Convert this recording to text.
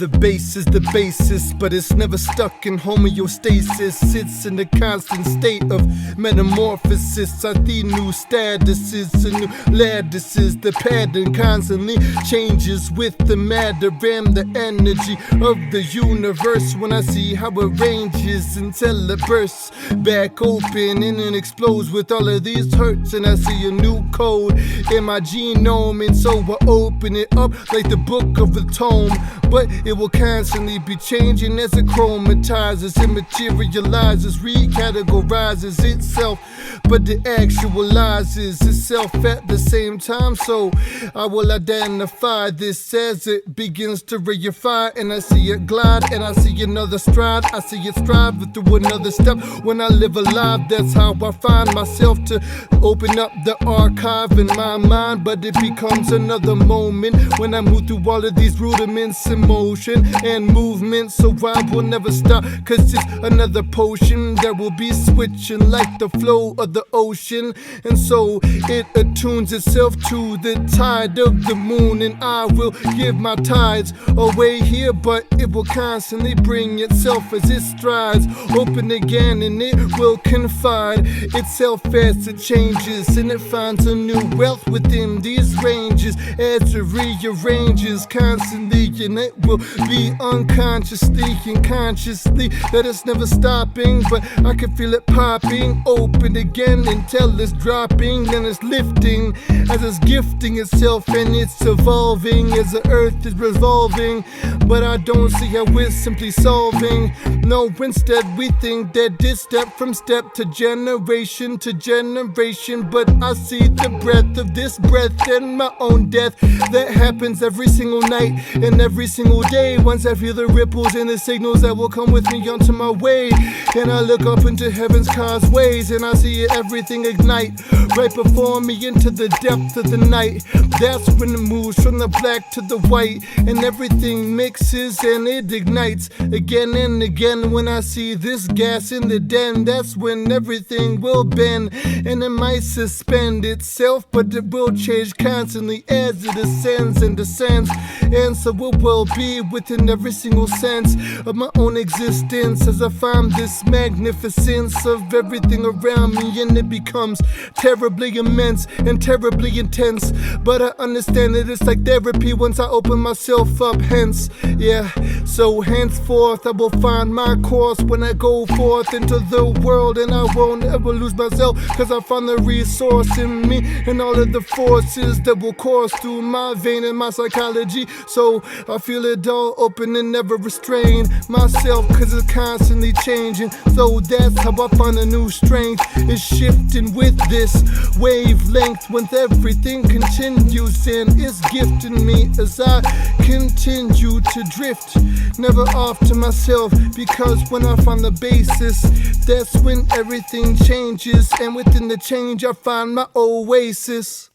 The bass is the basis, but it's never stuck in homeostasis. It's in a constant state of metamorphosis. I see new statuses and new lattices. The pattern constantly changes with the matter and the energy of the universe. When I see how it ranges until it bursts back open and it explodes with all of these hurts, and I see a new code in my genome, and so I open it up like the book of a tome. But it will constantly be changing as it chromatizes, it materializes, recategorizes itself, but it actualizes itself at the same time. So I will identify this as it begins to reify, and I see it glide, and I see another stride. I see it strive through another step. When I live alive, that's how I find myself, to open up the archive in my mind. But it becomes another moment when I move through all of these rudiments in motion and movement. So I will never stop, cause it's another potion that will be switching like the flow of the ocean. And so it attunes itself to the tide of the moon, and I will give my tides away here, but it will constantly bring itself as it strides open again, and it will confide itself as it changes, and it finds a new wealth within these ranges as it rearranges constantly, and it will be unconsciously and consciously that it's never stopping. But I can feel it popping open again until it's dropping, then it's lifting as it's gifting itself, and it's evolving as the earth is revolving. But I don't see how it's simply solving. No, instead we think that this step from step to generation, but I see the breath of this breath and my own death that happens every single night and every single day. Once I feel the ripples and the signals that will come with me onto my way, and I look up into heaven's causeways, and I see everything ignite right before me into the depth of the night. That's when it moves from the black to the white, and everything mixes and it ignites again and again. When I see this gas in the den, that's when everything will bend, and it might suspend itself, but it will change constantly as it ascends and descends. And so it will be within every single sense of my own existence as I find this magnificence of everything around me, and it becomes terribly immense and terribly intense. But I understand that it's like therapy once I open myself up, hence, yeah. So henceforth I will find my course when I go forth into the world, and I won't ever lose myself, cause I find the resource in me and all of the forces that will course through my vein and my psychology. So I feel it all open and never restrain myself, cause it's constantly changing. So that's how I find a new strength, is shifting with this wavelength when everything continues, and is gifting me as I continue to drift, never off to myself, because when I find the basis, that's when everything changes, and within the change I find my oasis.